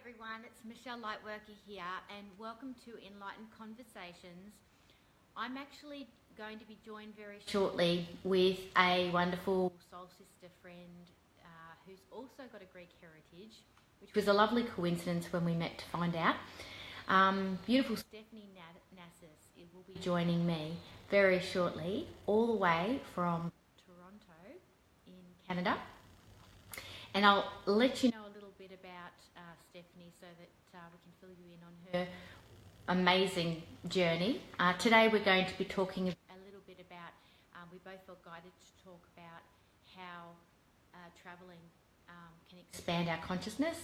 everyone, it's Michelle Lightworker here and welcome to Enlightened Conversations. I'm actually going to be joined very shortly with a wonderful soul sister friend who's also got a Greek heritage, which was a lovely coincidence when we met to find out. Beautiful Stephanie Nassis will be joining me very shortly, all the way from Toronto in Canada. And I'll let you know a little bit about Stephanie so that we can fill you in on her amazing journey. Today we're going to be talking a little bit about, we both felt guided to talk about how travelling can expand our consciousness.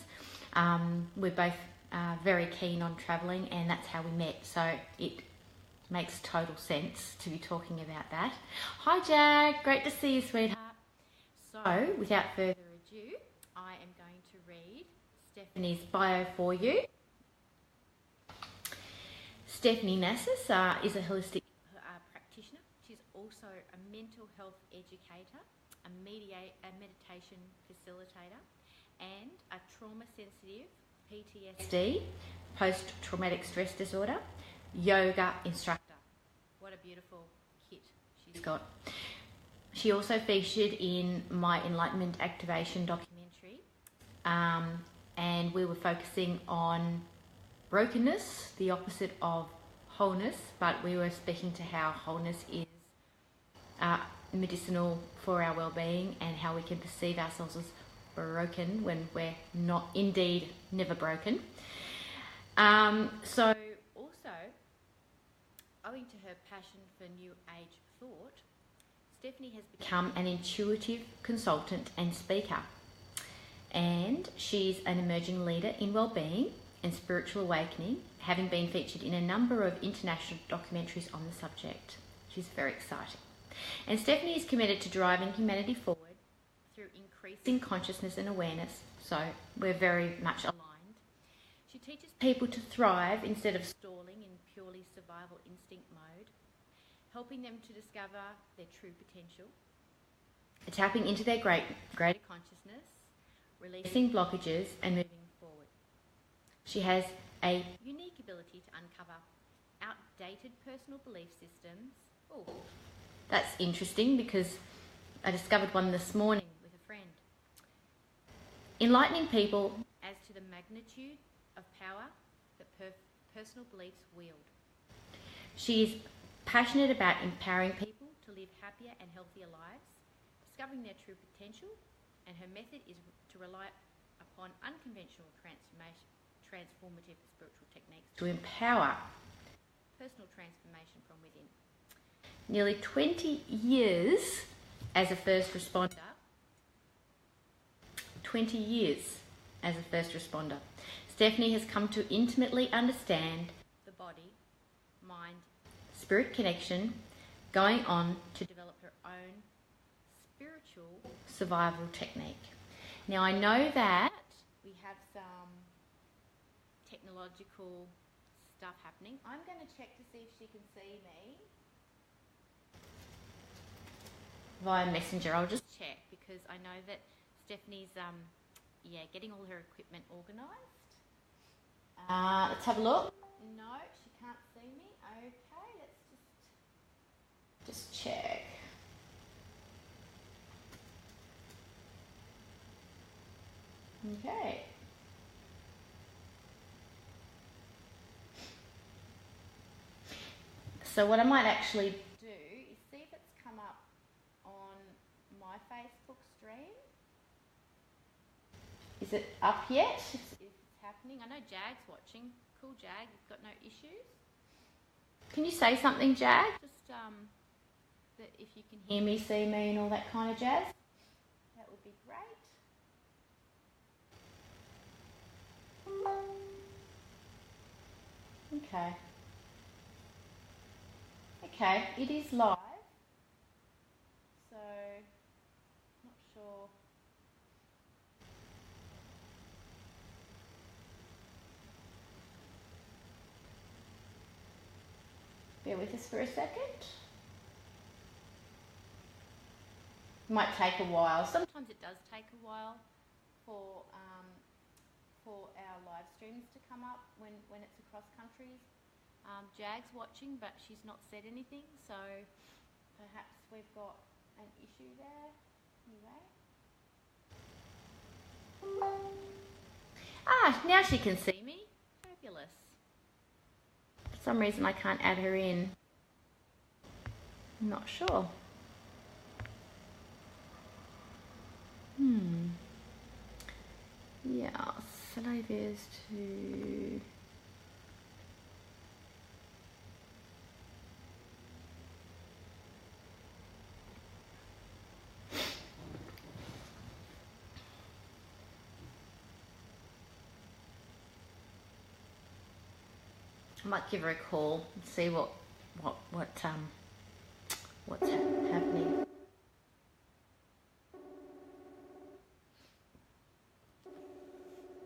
We're both very keen on travelling, and that's how we met, so it makes total sense to be talking about that. Hi Jag, great to see you, sweetheart. So without further ado, I am going to read Stephanie's bio for you. Stephanie Nassis is a holistic practitioner. She's also a mental health educator, a meditation facilitator, and a trauma-sensitive PTSD, post-traumatic stress disorder, yoga instructor. What a beautiful kit she's got. She also featured in my Enlightenment Activation documentary, and we were focusing on brokenness, the opposite of wholeness, but we were speaking to how wholeness is medicinal for our well-being and how we can perceive ourselves as broken when we're not, indeed, never broken. So also, owing to her passion for New Age thought, Stephanie has become an intuitive consultant and speaker, and she's an emerging leader in well-being and spiritual awakening, having been featured in a number of international documentaries on the subject. She's very exciting. And Stephanie is committed to driving humanity forward through increasing consciousness and awareness, so we're very much aligned. She teaches people to thrive instead of stalling in purely survival instinct mode, helping them to discover their true potential, tapping into their greater consciousness, releasing blockages and moving forward. She has a unique ability to uncover outdated personal belief systems. Oh, that's interesting because I discovered one this morning with a friend. Enlightening people as to the magnitude of power that personal beliefs wield. She is passionate about empowering people to live happier and healthier lives, discovering their true potential, and her method is to rely upon unconventional transformative spiritual techniques to empower personal transformation from within. Nearly 20 years as a first responder. 20 years as a first responder. Stephanie has come to intimately understand the body, mind, spirit connection, going on to develop her own spiritual survival technique. Now I know that we have some technological stuff happening. I'm going to check to see if she can see me via Messenger. I'll just check because I know that Stephanie's getting all her equipment organised. Let's have a look. No, she can't see me. Okay, let's just check. Okay. So what I might actually do is see if it's come up on my Facebook stream. Is it up yet? If it's happening. I know Jag's watching. Cool, Jag. You've got no issues. Can you say something, Jag? Just that if you can hear me, see me, and all that kind of jazz. That would be great. Okay. Okay, it is live. So, not sure. Bear with us for a second. Might take a while. Sometimes it does take a while for our live live streams to come up when it's across countries. Jag's watching, but she's not said anything, so perhaps we've got an issue there. Anyway. Now she can see me. Fabulous. For some reason I can't add her in. I'm not sure. Yeah, save is to... I might give her a call and see what's happening.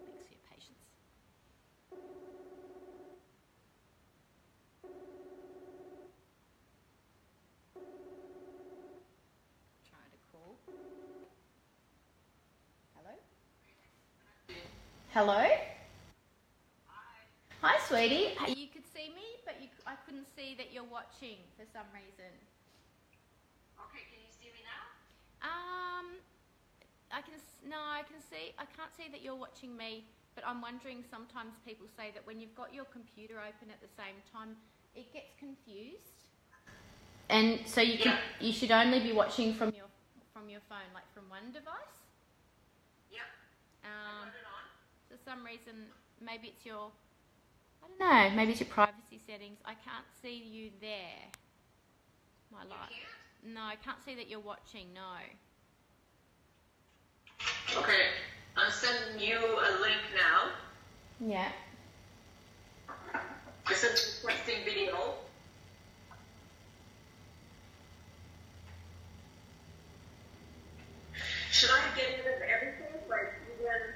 Thanks for your patience. Try to call. Hello? Hello? Hi, sweetie. You could see me, but I couldn't see that you're watching for some reason. Okay, can you see me now? I can't see that you're watching me, but I'm wondering, sometimes people say that when you've got your computer open at the same time, it gets confused. And so you should only be watching from your phone, like from one device. Yep. I got it on. For some reason, maybe it's your... I don't know, maybe it's your privacy settings. I can't see you there. My life. You can't? No, I can't see that you're watching, no. Okay, I'm sending you a link now. Yeah. I said requesting video. Should I get rid of everything? Like even...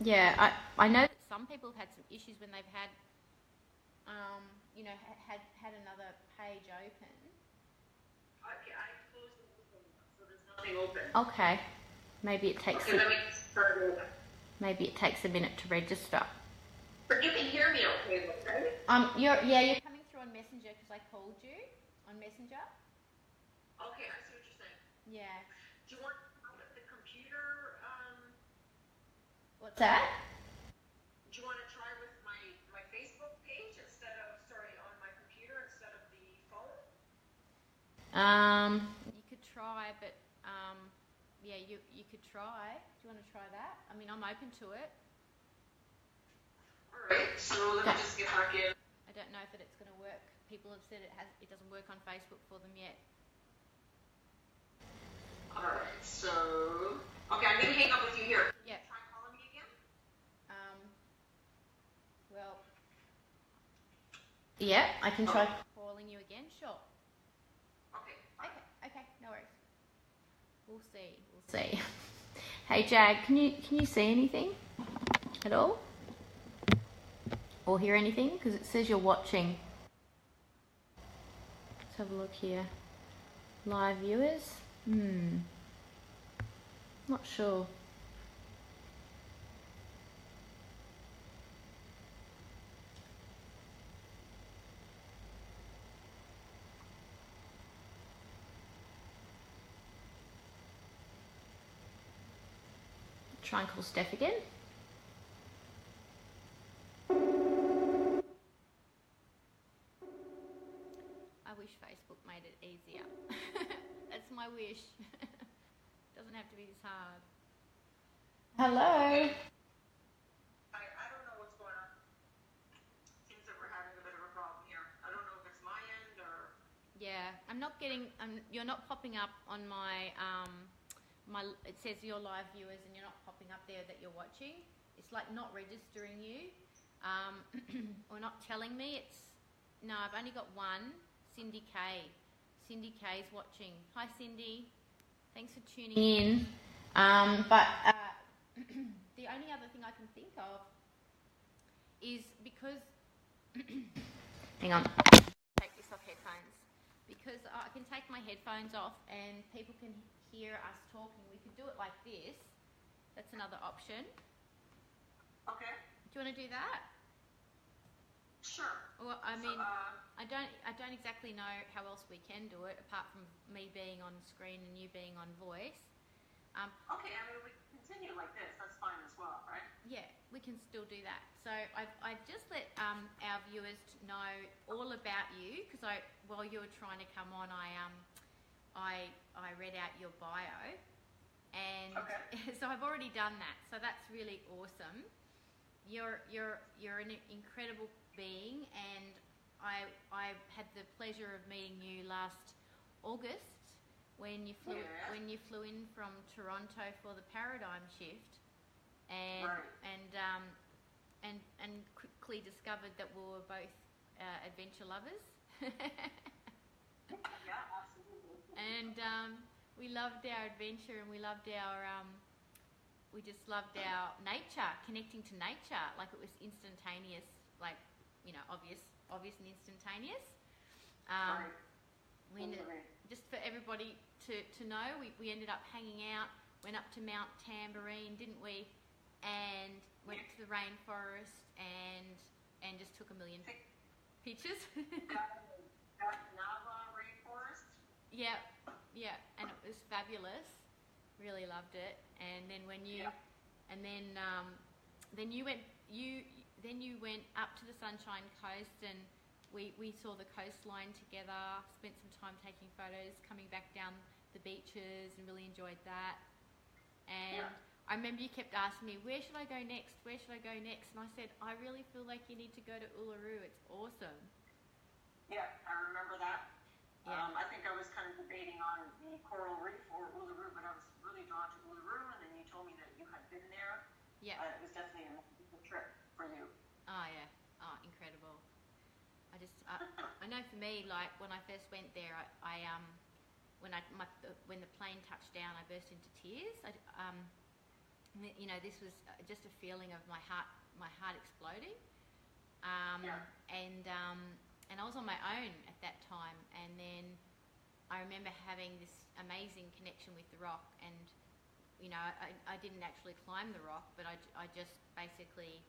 Yeah, I know that some people have had some issues when they've had, had another page open. Okay, I closed the open, so there's nothing open. Okay. Maybe it takes Okay, let me start over. Maybe it takes a minute to register. But you can hear me okay, right? You're coming through on Messenger because I called you on Messenger. Okay, I see what you're saying. Yeah. Do you want the computer? What's that? Do you want to try with my Facebook page on my computer instead of the phone? You could try, but yeah, you could try. Do you want to try that? I mean, I'm open to it. All right. So let me just get back in. I don't know if it's going to work. People have said it doesn't work on Facebook for them yet. All right. So okay, I'm going to hang up with you here. Yeah. Try calling me again. Well, yeah, I can try calling you again. Sure. Okay. Okay, no worries. We'll see. Hey, Jag, can you see anything at all? Or hear anything? Because it says you're watching. Let's have a look here. Live viewers? Not sure. Try and call Steph again. I wish Facebook made it easier. That's my wish. Doesn't have to be this hard. Hello. I don't know what's going on. Seems that we're having a bit of a problem here. I don't know if it's my end or... Yeah, I'm not getting... you're not popping up on my... it says your live viewers and you're not popping up there that you're watching. It's like not registering you or not telling me. No, I've only got one, Cindy K. Cindy K is watching. Hi, Cindy. Thanks for tuning in. But the only other thing I can think of is because... Hang on. Take this off headphones. Because I can take my headphones off and people can hear us talking. We could do it like this. That's another option. Okay. Do you want to do that? Sure. Well, I mean, I don't exactly know how else we can do it apart from me being on screen and you being on voice. Okay, I mean, we can continue like this. That's fine as well, right? Yeah, we can still do that. So I've just let our viewers know all about you because while you were trying to come on, I read out your bio, and so I've already done that. So that's really awesome. You're an incredible being, and I had the pleasure of meeting you last August when you flew in from Toronto for the paradigm shift, and and quickly discovered that we were both adventure lovers. Yeah, absolutely. And we loved our adventure, and we loved we just loved our nature, connecting to nature. Like, it was instantaneous, like, obvious and instantaneous. Just for everybody to know, we ended up hanging out, went up to Mount Tambourine, didn't we? And went to the rainforest and just took a million pictures. Nava rainforest. Yeah, and it was fabulous. Really loved it. And then when you, then you went up to the Sunshine Coast, and we saw the coastline together. Spent some time taking photos, coming back down the beaches, and really enjoyed that. And I remember you kept asking me, where should I go next? Where should I go next? And I said, I really feel like you need to go to Uluru. It's awesome. Yeah, I remember that. Yeah. I think I was kind of debating on the Coral Reef or Uluru, but I was really drawn to Uluru, and then you told me that you had been there. Yeah. It was definitely a magical trip for you. Oh, yeah. Oh, incredible. I know for me, like, when I first went there, when the plane touched down, I burst into tears. This was just a feeling of my heart exploding. And I was on my own at that time, and then I remember having this amazing connection with the rock, and I didn't actually climb the rock, but I just basically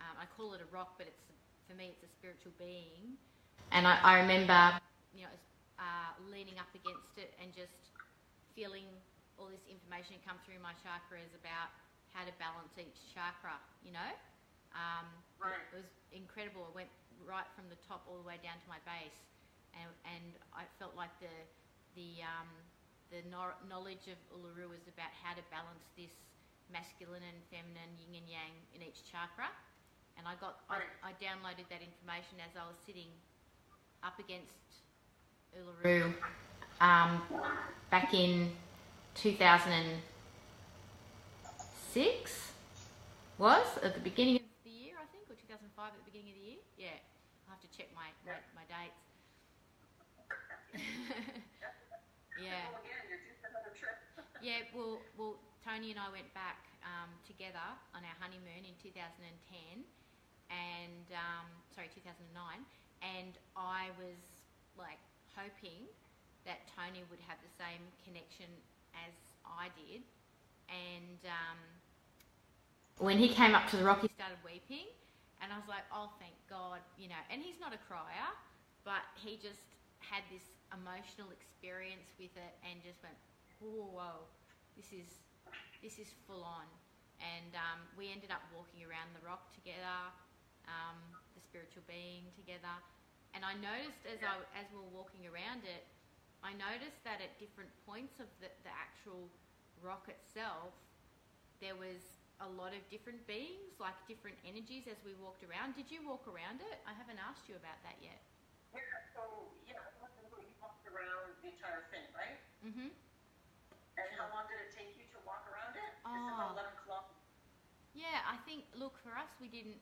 I call it a rock, but for me it's a spiritual being, and I remember leaning up against it and just feeling all this information come through my chakras about how to balance each chakra. Right. It was incredible. It went right from the top all the way down to my base, and I felt like the knowledge of Uluru was about how to balance this masculine and feminine, yin and yang in each chakra. And I downloaded that information as I was sitting up against Uluru back in 2006. Was at the beginning of the year, I think, or 2005 at the beginning of the year. Yeah, I'll have to check my dates. Yeah. Well, again, you're due for another trip. Yeah. Well, Tony and I went back together on our honeymoon in 2010, and 2009, and I was like hoping that Tony would have the same connection as I did, and when he came up to the rock, he started weeping, and I was like, oh, thank God, and he's not a crier, but he just had this emotional experience with it and just went, whoa, this is full on. And we ended up walking around the rock together, the spiritual being together, and I noticed as we were walking around it, I noticed that at different points of the actual rock itself, there was a lot of different beings, like different energies as we walked around. Did you walk around it? I haven't asked you about that yet. Yeah, so, you walked around the entire thing, right? Mm-hmm. And how long did it take you to walk around it? It's about 11 kilometers. Yeah, I think, look, for us, we didn't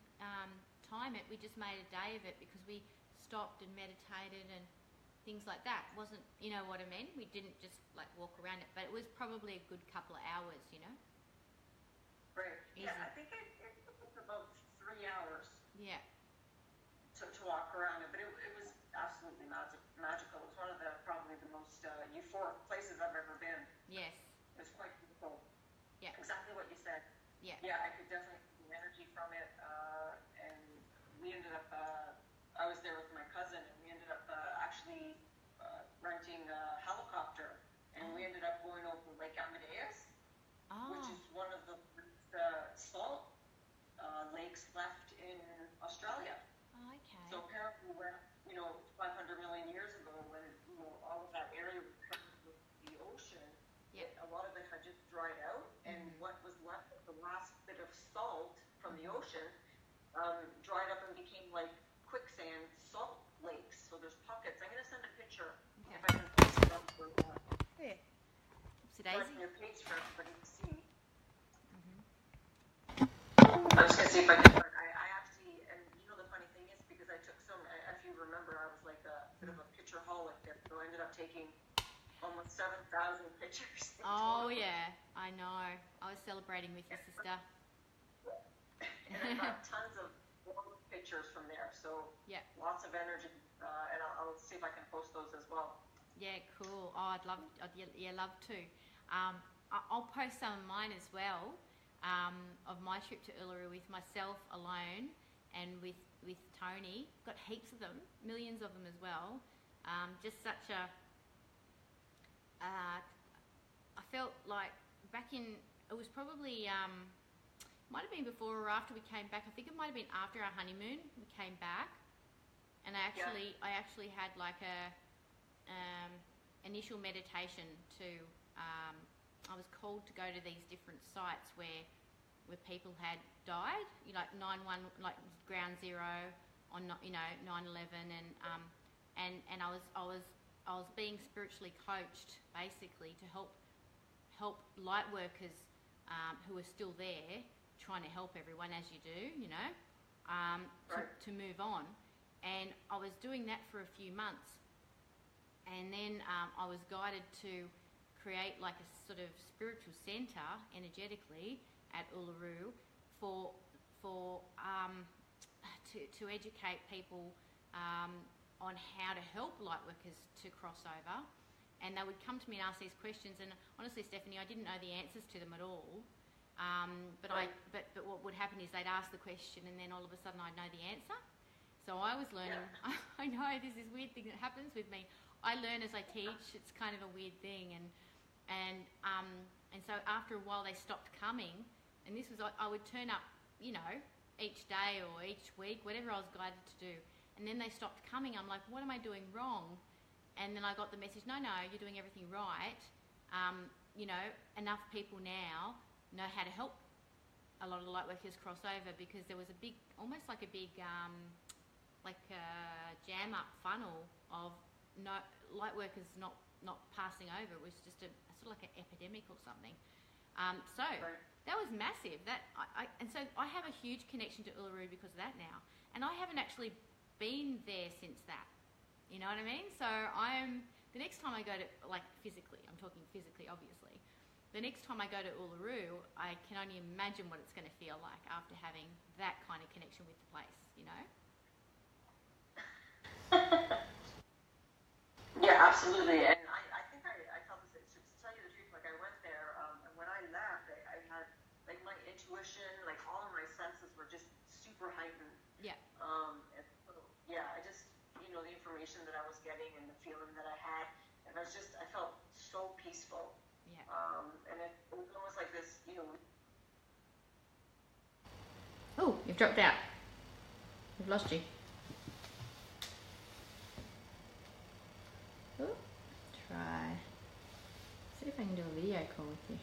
time it. We just made a day of it because we stopped and meditated and things like that. Wasn't, you know what I mean? We didn't just, like, walk around it, but it was probably a good couple of hours, Right. Easy. Yeah, I think it took us about 3 hours. Yeah. To walk around it, but it was absolutely magical. It was one of probably the most euphoric places I've ever been. Yes. It was quite beautiful. Yeah. Exactly what you said. Yeah. Yeah, I could definitely feel the energy from it. I was there with my cousin, and we ended up actually renting a helicopter, and we ended up going over Lake Amadeus, which is one of the salt lakes left in Australia. Oh, okay. So apparently, when 500 million years ago, when all of that area was covered with the ocean, a lot of it had just dried out, and what was left of the last bit of salt from the ocean dried up and became like quicksand salt lakes. So there's pockets. I'm going to send a picture if I can post it up for your page for everybody to see. I'm just going to see if I can. I actually, and the funny thing is, because I took some, if you remember, I was like a bit of a picture-holic there, so I ended up taking almost 7,000 pictures. Oh, yeah, I know. I was celebrating with your sister. And I got tons of pictures from there, so lots of energy, and I'll see if I can post those as well. Yeah, cool. Oh, I'd love to. I'll post some of mine as well, of my trip to Uluru with myself alone and with Tony. Got heaps of them, millions of them as well. Just such a... I felt like back in... It was probably... might have been before or after we came back. I think it might have been after our honeymoon. We came back, and I actually had like a initial meditation to. I was called to go to these different sites where people had died, like 9/11, like Ground Zero on 9/11, and I was being spiritually coached basically to help light workers who are still there, trying to help everyone as you do, to move on. And I was doing that for a few months, and then I was guided to create like a sort of spiritual centre energetically at Uluru to educate people on how to help light workers to cross over. And they would come to me and ask these questions, and honestly, Stephanie, I didn't know the answers to them at all. But what would happen is they'd ask the question, and then all of a sudden I'd know the answer. So I was learning. Yeah. I know this is a weird thing that happens with me. I learn as I teach. It's kind of a weird thing, and so after a while they stopped coming, and this was I would turn up, each day or each week, whatever I was guided to do, and then they stopped coming. I'm like, what am I doing wrong? And then I got the message, no, you're doing everything right. Enough people now know how to help a lot of the light workers cross over, because there was a big, almost like a big, jam up funnel of light workers not passing over. It was just a sort of like an epidemic or something. That was massive. So I have a huge connection to Uluru because of that now, and I haven't actually been there since that. You know what I mean? So the next time I go to, like physically, I'm talking physically, obviously. The next time I go to Uluru, I can only imagine what it's going to feel like after having that kind of connection with the place, Yeah, absolutely. And I think I felt this, to tell you the truth, like I went there, and when I left, I had, like, my intuition, like all of my senses were just super heightened. Yeah. And so, I just, the information that I was getting and the feeling that I had, and I felt so peaceful. Yeah. And it was almost like this, Oh, you've dropped out. We've lost you. Oh, try. See if I can do a video call with you.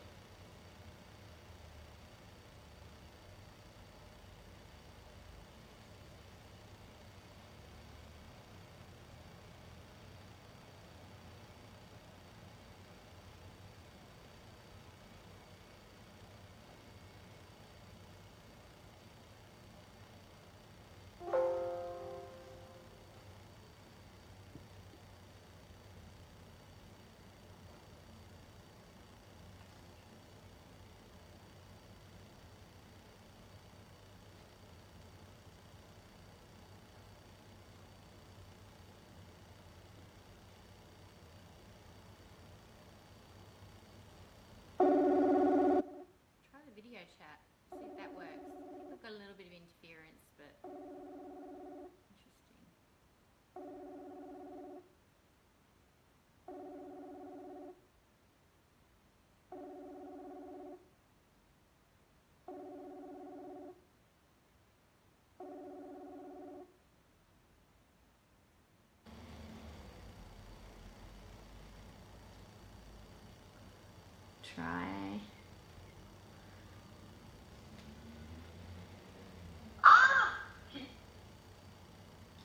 try.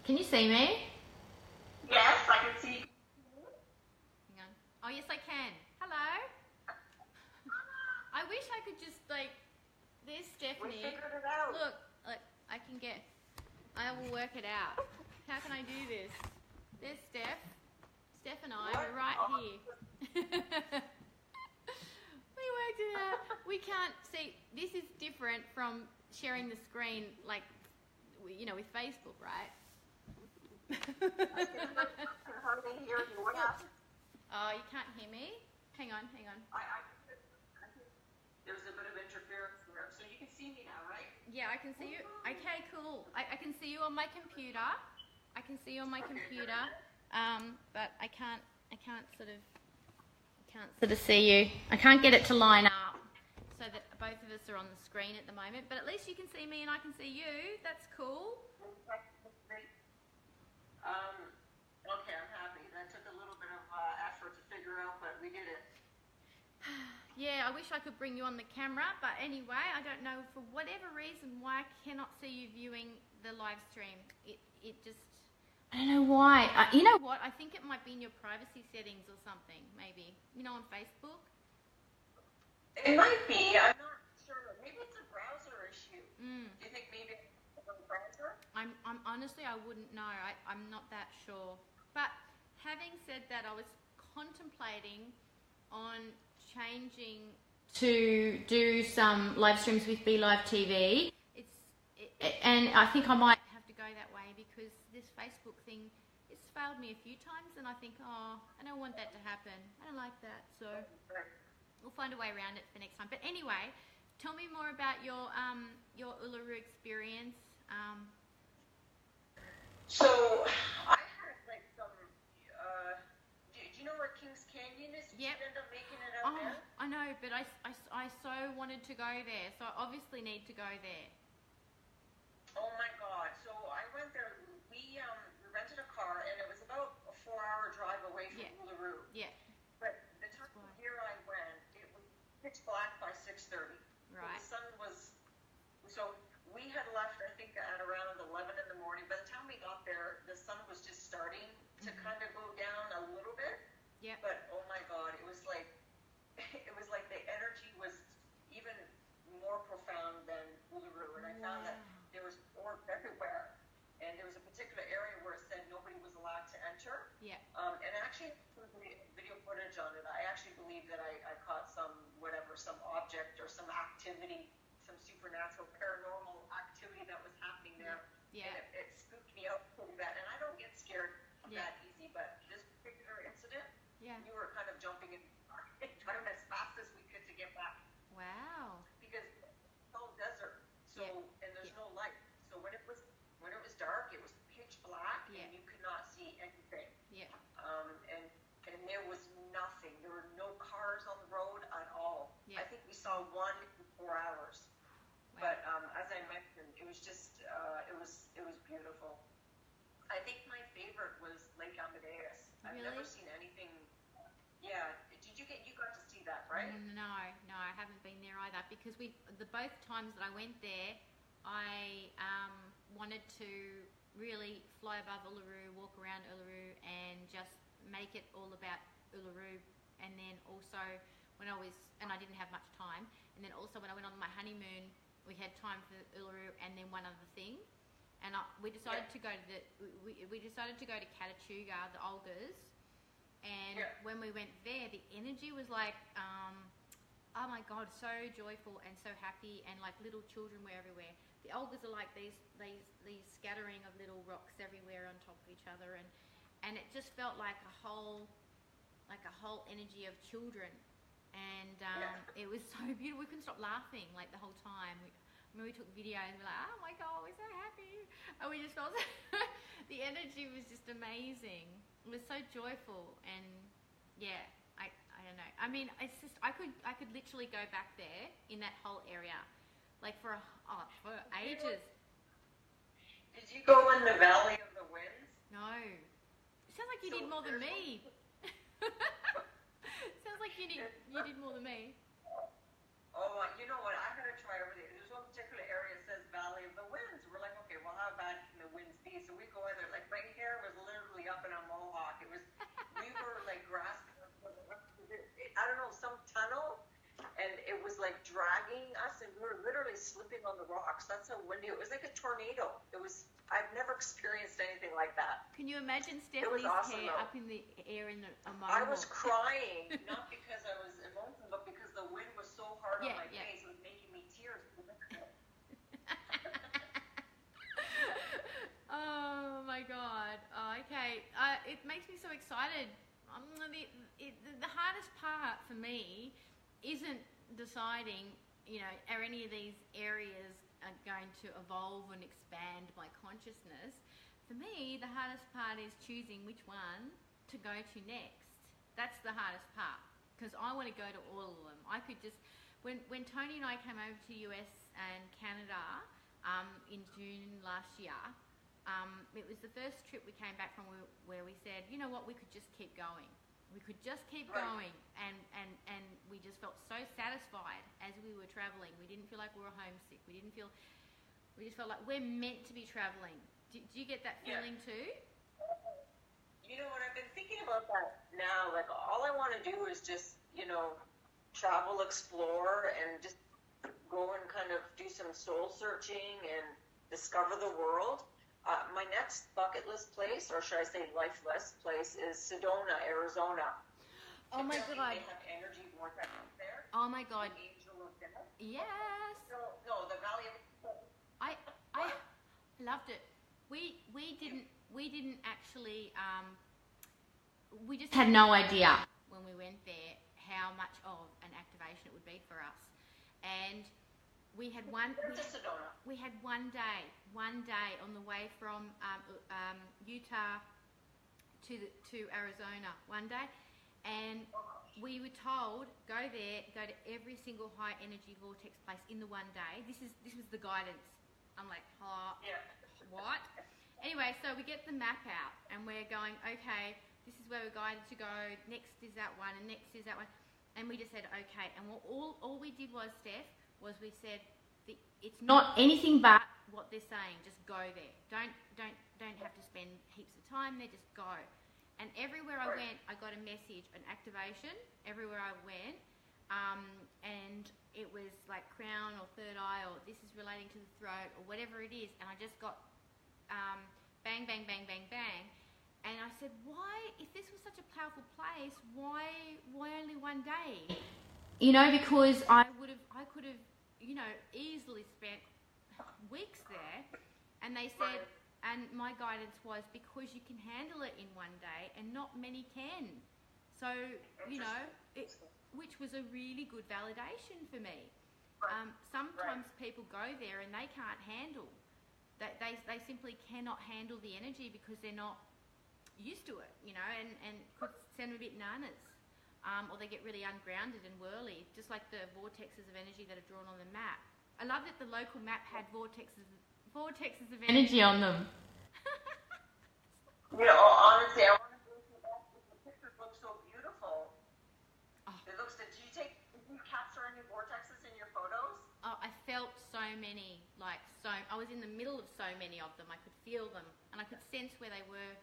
Can you see me? Yes, I can see. Hang on. Oh, yes, I can. Hello. I wish I could just, like, there's Stephanie. We figured it out. Look, I will work it out. How can I do this? There's Steph and I, we're right here. We worked it out. We can't see, this is different from sharing the screen, like, you know, with Facebook, right? I can hardly hear you. What happened? Oh, you can't hear me? Hang on. There's a bit of interference there. So you can see me now, right? Yeah, I can see you. Okay, cool. I can see you on my computer. But I can't sort of see you. I can't get it to line up so that both of us are on the screen at the moment. But at least you can see me and I can see you. That's cool. Okay, I'm happy. That took a little bit of effort to figure out, but we did it. Yeah, I wish I could bring you on the camera, but anyway, I don't know for whatever reason why I cannot see you viewing the live stream. It just, I don't know why. You know what? I think it might be in your privacy settings or something, maybe. You know, on Facebook? It might be. I'm not sure. Maybe it's a browser issue. Do you think maybe it's a browser? I'm honestly, I wouldn't know. I'm not that sure. But having said that, I was contemplating on changing to do some live streams with Be Live TV. And I think I might have to go that way because this Facebook thing, it's failed me a few times, and I think, oh, I don't want that to happen. I don't like that, so we'll find a way around it for next time. But anyway, tell me more about your Uluru experience. So I had like some. Do you know where Kings Canyon is? Did you end up making it out there? I know, but I so wanted to go there, so I obviously need to go there. Oh my God! So I went there. We rented a car, and it was about a 4-hour drive away from Uluru. Yeah. But the time of year I went, it was pitch black by 6:30. Right. So the sun was. So we had left, I think, at around 11 in the morning. By the time we got there, the sun was just starting to kind of go down a little bit. Yeah. But oh my God, it was like the energy was even more profound than Uluru, and I found that there was orbs everywhere, and there was a particular area where it said nobody was allowed to enter. Yeah. And actually, video footage on it, I actually believe that I caught some object or some activity, some supernatural, paranormal activity that was happening there. Yeah. And it spooked me out pretty bad, and I don't get scared that easy, but this particular incident, you were kind of jumping in driving as fast as we could to get back. Wow. Because it's all desert, so and there's no light. So when it was dark, it was pitch black, and you could not see anything. Yeah. And there was nothing. There were no cars on the road at all. Yeah. I think we saw one in 4 hours. Wow. But as I mentioned, it was just it was beautiful. I think my favorite was Lake Amadeus. I've never seen anything. Yeah. You got to see that, right? No, I haven't been there either because both times that I went there, I wanted to really fly above Uluru, walk around Uluru, and just make it all about Uluru. And then also when I didn't have much time, and then also when I went on my honeymoon, we had time for Uluru and then one other thing. And we decided to go to we decided to go to Catatuga, the Olgas. And when we went there, the energy was like, oh my God, so joyful and so happy, and like little children were everywhere. The Olgas are like these scattering of little rocks everywhere on top of each other, and it just felt like a whole energy of children, and it was so beautiful. We couldn't stop laughing like the whole time. We took videos and we're like, oh my God, we're so happy, and we just felt the energy was just amazing. It was so joyful, and I don't know. I mean, it's just I could literally go back there in that whole area, like for ages. Did you go in the Valley of the Winds? No. It sounds like you did more than me. Sounds like you did more than me. Oh, you know what? I had to try everything. There's one particular area that says Valley of the Winds. We're like, okay, well, how bad can the winds be? So we go in there. Like, my hair was literally up in a mohawk. We were like grasping, I don't know, some tunnel, and it was like dragging us, and we were literally slipping on the rocks. That's how windy it was. Like a tornado. I've never experienced anything like that. Can you imagine Stephanie's awesome, hair though. up in the air in a I was crying, not because I was emotional, but because the wind was so hard on my face. It was making me tears. Oh my God. Oh, okay. It makes me so excited. The hardest part for me isn't deciding, are any of these areas are going to evolve and expand my consciousness. For me, the hardest part is choosing which one to go to next. That's the hardest part, because I want to go to all of them. I could just, when Tony and I came over to US and Canada in June last year, it was the first trip we came back from where we said, you know what, we could just keep going. We could just keep going, and we just felt so satisfied as we were traveling. We didn't feel like we were homesick. We just felt like we're meant to be traveling. Do you get that feeling too? You know what, I've been thinking about that now. Like, all I want to do is just, travel, explore, and just go and kind of do some soul searching and discover the world. My next bucket list place, or should I say life list place, is Sedona, Arizona. Oh my God. They have energy vortexes there. Oh my God. The Angel of Death. Yes. No, the Valley of... I loved it. We didn't actually, we just had no idea when we went there how much of an activation it would be for us. And we had one day on the way from Utah to Arizona one day, and we were told, go there, go to every single high energy vortex place in the one day. This was the guidance. I'm like, oh, what? Anyway, so we get the map out and we're going, okay, this is where we're guided to go. Next is that one, and next is that one. And we just said, okay. And all we did was, Steph, was we said, it's not anything but what they're saying. Just go there. Don't have to spend heaps of time there. Just go. And everywhere I went, I got a message, an activation. Everywhere I went, and it was like crown or third eye, or this is relating to the throat, or whatever it is. And I just got bang, bang, bang, bang, bang. And I said, why, if this was such a powerful place, why only one day? Because I could have, easily spent weeks there. And they said, and my guidance was, because you can handle it in one day, and not many can. So, which was a really good validation for me. Sometimes people go there and they can't handle. They simply cannot handle the energy because they're not used to it, and could send them a bit nanas. Or they get really ungrounded and whirly, just like the vortexes of energy that are drawn on the map. I love that the local map had vortexes of energy on them. Honestly, I want to go through that because the pictures look so beautiful. Oh. Did you capture any vortexes in your photos? Oh, I felt so many, I was in the middle of so many of them. I could feel them, and I could sense where they were.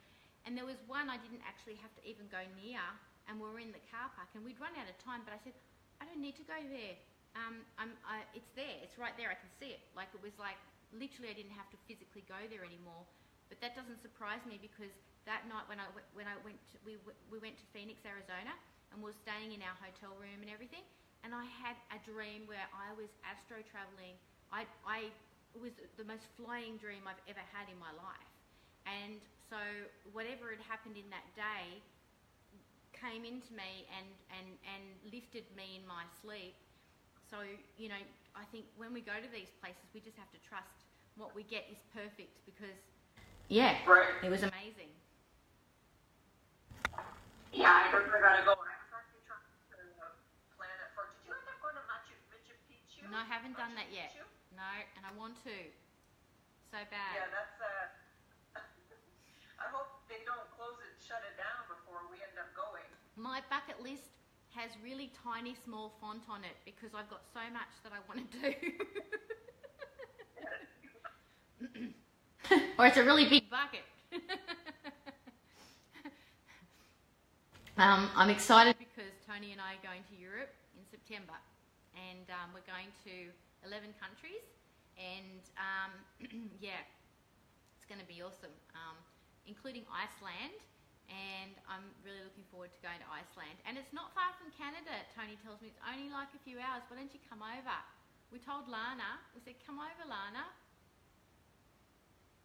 And there was one I didn't actually have to even go near, and we were in the car park, and we'd run out of time, but I said, I don't need to go there. It's there. It's right there. I can see it. It was literally I didn't have to physically go there anymore. But that doesn't surprise me, because that night we went to Phoenix, Arizona, and we were staying in our hotel room and everything, and I had a dream where I was astro traveling. It was the most flying dream I've ever had in my life. And so whatever had happened in that day came into me and lifted me in my sleep. So, I think when we go to these places, we just have to trust what we get is perfect, because, it was amazing. Yeah, I definitely got to go. I was actually trying to plan it for... Did you end up going to Machu Picchu? No, I haven't done that yet. No, and I want to. So bad. Yeah, that's... I hope they don't shut it down before we end up going. My bucket list has really tiny, small font on it because I've got so much that I want to do. Or it's a really big bucket. I'm excited because Tony and I are going to Europe in September, and we're going to 11 countries, and yeah, it's going to be awesome, including Iceland, and I'm really looking forward to going to Iceland. And it's not far from Canada, Tony tells me. It's only like a few hours. Why don't you come over? We told Lana, we said, come over, Lana.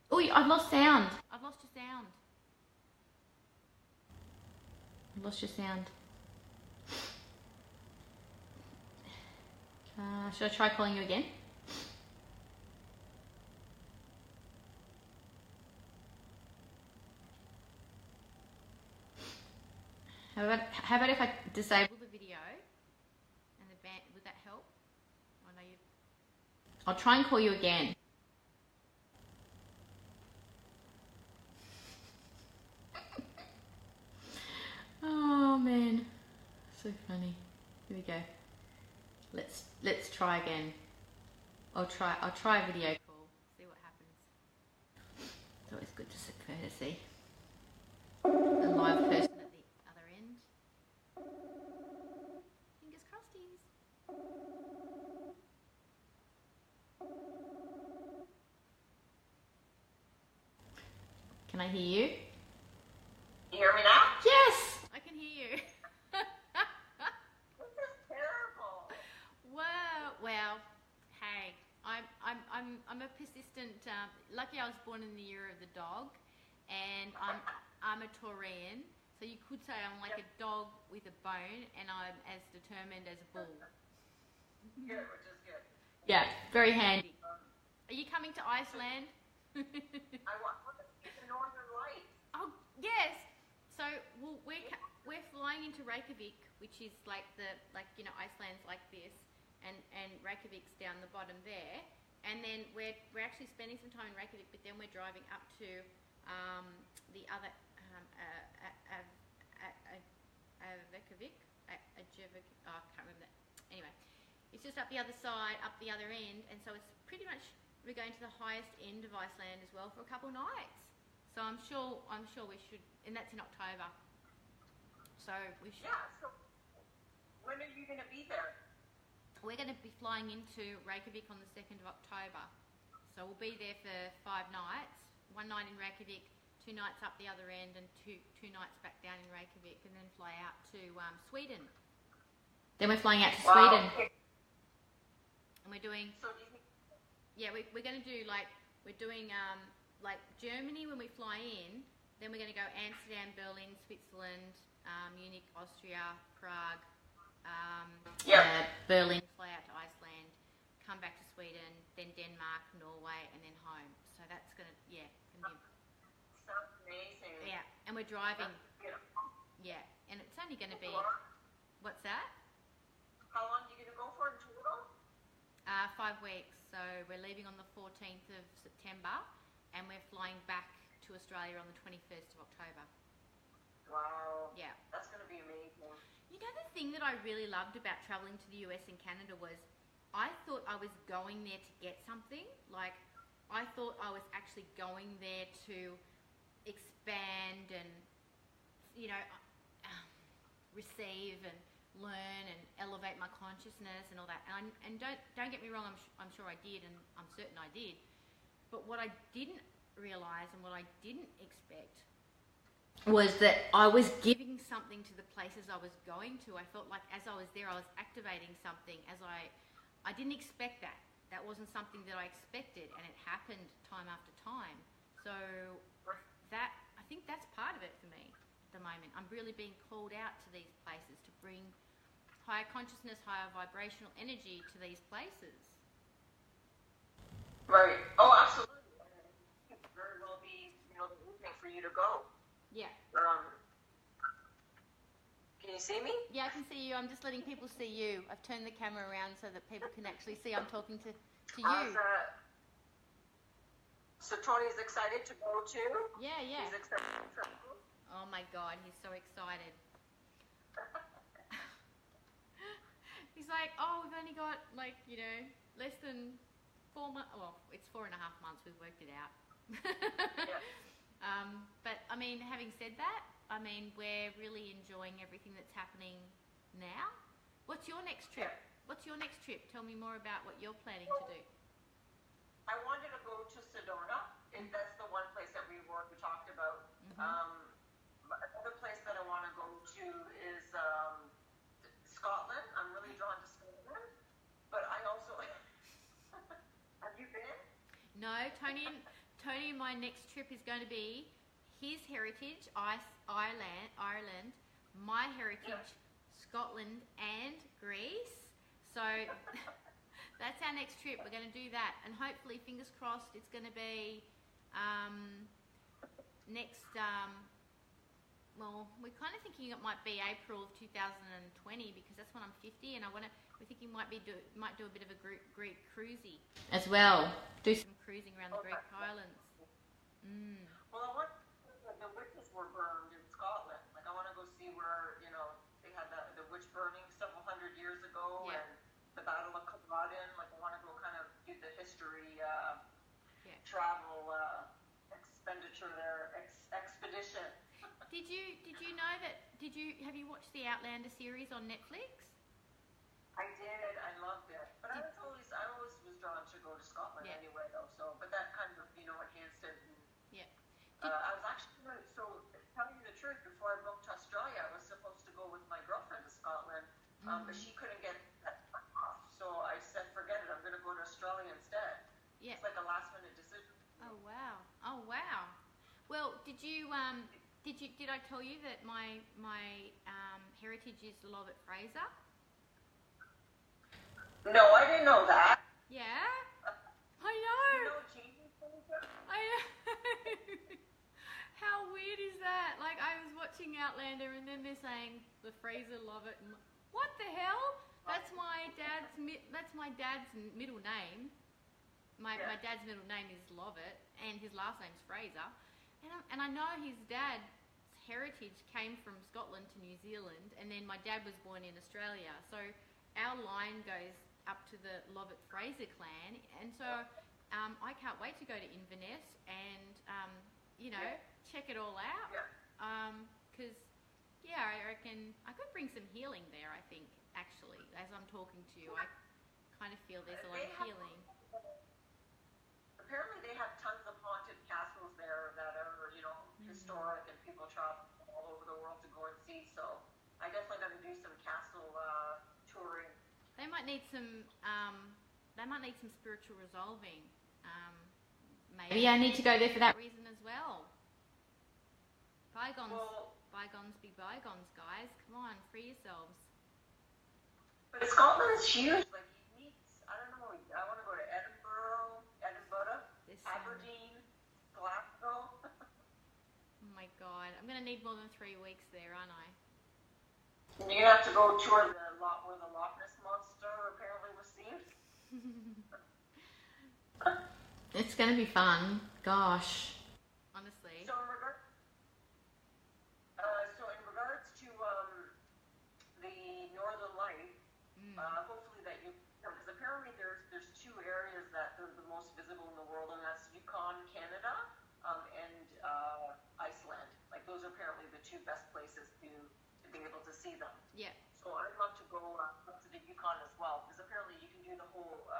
Oh, I've lost sound. I've lost your sound. I've lost your sound. Should I try calling you again? How about if I disable the video and the band? Would that help? I know you. I'll try and call you again. Oh man, so funny. Here we go. Let's try again. I'll try a video call. See what happens. It's always good to see a live person at the other end. Fingers crossed. Can I hear you? You hear me now? Yes, I can hear you. This is terrible. Well, hey, I'm a persistent. Lucky I was born in the year of the dog, and I'm a Taurian, so you could say I'm like a dog with a bone, and I'm as determined as a bull. Good, which is good. Yeah, very handy. Are you coming to Iceland? I want to see the Northern Lights. Oh yes. So we're flying into Reykjavik, which is like Iceland's like this, and Reykjavik's down the bottom there, and then we're actually spending some time in Reykjavik, but then we're driving up to the other Reykjavik. I can't remember that. Anyway, it's just up the other side, up the other end, and so it's pretty much we're going to the highest end of Iceland as well for a couple of nights. So I'm sure we should, and that's in October. So we should. Yeah. So when are you going to be there? We're going to be flying into Reykjavik on the 2nd of October. So we'll be there for 5 nights. 1 night in Reykjavik, 2 nights up the other end, and two nights back down in Reykjavik, and then fly out to Sweden. Then we're flying out to Sweden, and we're doing. So do you think? Yeah, we're going to do we're doing like Germany when we fly in, then we're going to go Amsterdam, Berlin, Switzerland, Munich, Austria, Prague, Berlin, fly out to Iceland, come back to Sweden, then Denmark, Norway, and then home. So that's going to be... Sounds amazing. Yeah, and we're driving. Yeah, and it's only going to be... What's that? How long are you going to go for in total? 5 weeks. So we're leaving on the 14th of September, and we're flying back to Australia on the 21st of October. Wow. Yeah. That's going to be amazing. You know, the thing that I really loved about traveling to the US and Canada was I thought I was going there to get something. Like, I thought I was actually going there to expand and, you know, receive and learn and elevate my consciousness and all that. And don't get me wrong, I'm sure I did, and I'm certain I did. But what I didn't realise and what I didn't expect was that I was giving something to the places I was going to. I felt like as I was there, I was activating something. I didn't expect that. That wasn't something that I expected, and it happened time after time. So I think that's part of it for me at the moment. I'm really being called out to these places to bring higher consciousness, higher vibrational energy to these places. Right. Oh, absolutely. It could very well be, the movement for you to go. Yeah. Can you see me? Yeah, I can see you. I'm just letting people see you. I've turned the camera around so that people can actually see I'm talking to you. So Tony's excited to go too? Yeah. He's excited to travel? Oh my God, he's so excited. He's like, oh, we've only got like, you know, less than 4 months. Well, it's 4.5 months. We've worked it out. Yeah. But I mean, having said that, I mean, we're really enjoying everything that's happening now. What's your next trip? What's your next trip? Tell me more about what you're planning to do. I wanted to go to Sedona. And that's the one place that we talked about. Another place that I want to go to is Scotland. I'm really drawn to Scotland. But I also... Have you been? No, Tony, my next trip is going to be his heritage, Ireland, my heritage, Scotland and Greece. So that's our next trip. We're going to do that. And hopefully, fingers crossed, it's going to be next... well, we're kind of thinking it might be April of 2020 because that's when I'm 50, and we're thinking might do a bit of a Greek cruisy as well. Do some cruising around the Greek islands. Well, I want the witches were burned in Scotland. Like, I want to go see where, you know, they had the witch burning several hundred years ago, and the Battle of Culloden. Like, I want to go kind of do the history travel expenditure there, expedition. Did you know that? Have you watched the Outlander series on Netflix? I did. I loved it. But I always was drawn to go to Scotland anyway, though. So, but that kind of, you know, enhanced it. And, I was actually to tell you the truth. Before I booked Australia, I was supposed to go with my girlfriend to Scotland, but she couldn't get that time off. So I said, forget it. I'm going to go to Australia instead. Yeah. It's like a last minute decision. Oh wow. Well, did I tell you that my heritage is Lovett Fraser? No, I didn't know that. Yeah, I know. You know Jamie Fraser? I know. How weird is that? Like, I was watching Outlander, and then they're saying the Fraser Lovett. What the hell? That's my dad's middle name. My dad's middle name is Lovett, and his last name's Fraser. And I know his dad's heritage came from Scotland to New Zealand, and then my dad was born in Australia. So our line goes up to the Lovett Fraser clan, and so I can't wait to go to Inverness and you know, check it all out. Because I reckon I could bring some healing there. I think actually, as I'm talking to you, I kind of feel there's a lot of healing. Apparently they have tons of haunted castles there that are, you know, historic, and people travel all over the world to go and see. So I definitely got to do some castle touring. They might need some spiritual resolving. Maybe I need to go there for that reason as well. Bygones be bygones, guys. Come on, free yourselves. But Scotland is huge. Like, I don't know. I want to go to Edinburgh, Aberdeen, Glasgow. Oh my God, I'm going to need more than 3 weeks there, aren't I? And you're going to have to go tour where the Loch Ness Monster apparently was seen. It's going to be fun. Gosh. Honestly. So in regards to the Northern Lights, hopefully that because apparently there's 2 areas that are the most visible in the world, and that's Yukon, Canada, and Iceland. Like, those are apparently the 2 best places to be able to see them. Yeah. So I'd love to go up to the Yukon as well, because apparently you can do the whole,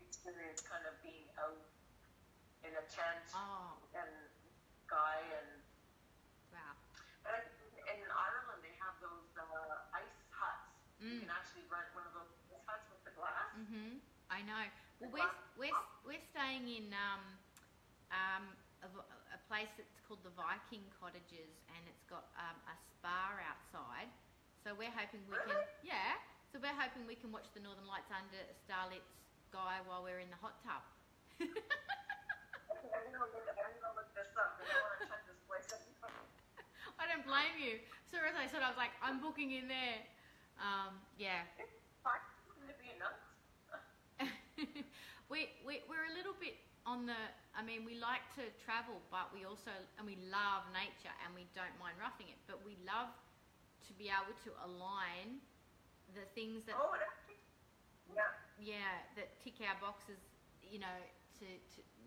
experience kind of being out in a tent and sky and. Wow. And I think in Ireland they have those ice huts. You can actually rent one of those ice huts with the glass. I know. Well, we're staying in a place that's called the Viking Cottages, and it's got a spa outside. So we're hoping we can. Yeah. So we're hoping we can watch the Northern Lights under a starlit sky while we're in the hot tub. I'm gonna look this up. I want to check this place out. I don't blame you. So as I said, I was like, I'm booking in there. Yeah. It's fine to be nuts. We're a little bit on the. I mean, we like to travel, but we love nature, and we don't mind roughing it. But we love to be able to align the things that that tick our boxes, you know, to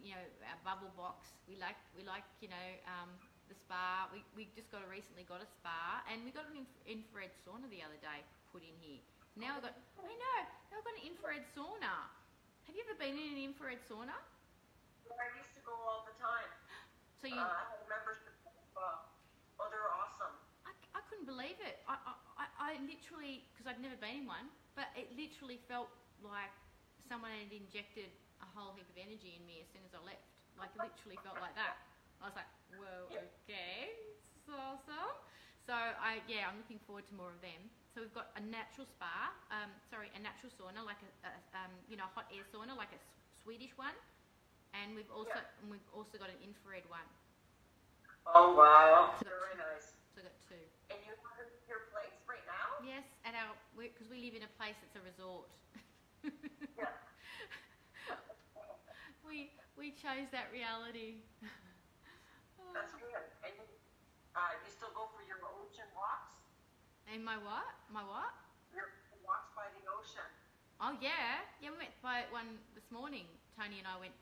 you know, our bubble box. We like the spa. We just recently got a spa, and we got an infrared sauna the other day put in here. Now I've got an infrared sauna. Have you ever been in an infrared sauna? I used to go all the time. So you I had a membership. Oh, they're awesome. I couldn't believe it. I literally, because I'd never been in one, but it literally felt like someone had injected a whole heap of energy in me as soon as I left. Like, it literally felt like that. I was like, whoa, okay, this is awesome. So I'm looking forward to more of them. So we've got a natural spa, a natural sauna, like a hot air sauna, like a Swedish one, and we've also got an infrared one. Oh wow, very nice. So I got two. And you have your place right now? Yes, because we live in a place that's a resort. Yeah. we chose that reality. That's good. And you still go for your ocean walks? And my what? My what? Your walks by the ocean. Oh yeah, we went by one this morning. Tony and I went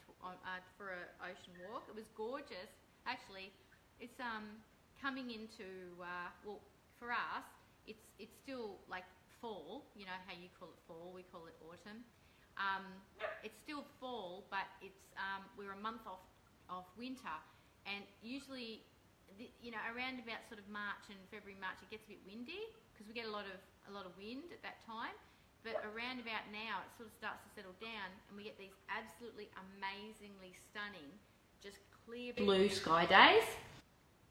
for an ocean walk. It was gorgeous. Actually, it's coming into for us, it's still like fall. You know how you call it fall, we call it autumn. It's still fall, but it's we're a month off winter, and usually, around about sort of March and February, March, it gets a bit windy because we get a lot of wind at that time. But around about now, it sort of starts to settle down, and we get these absolutely amazingly stunning, just clear blue sky days.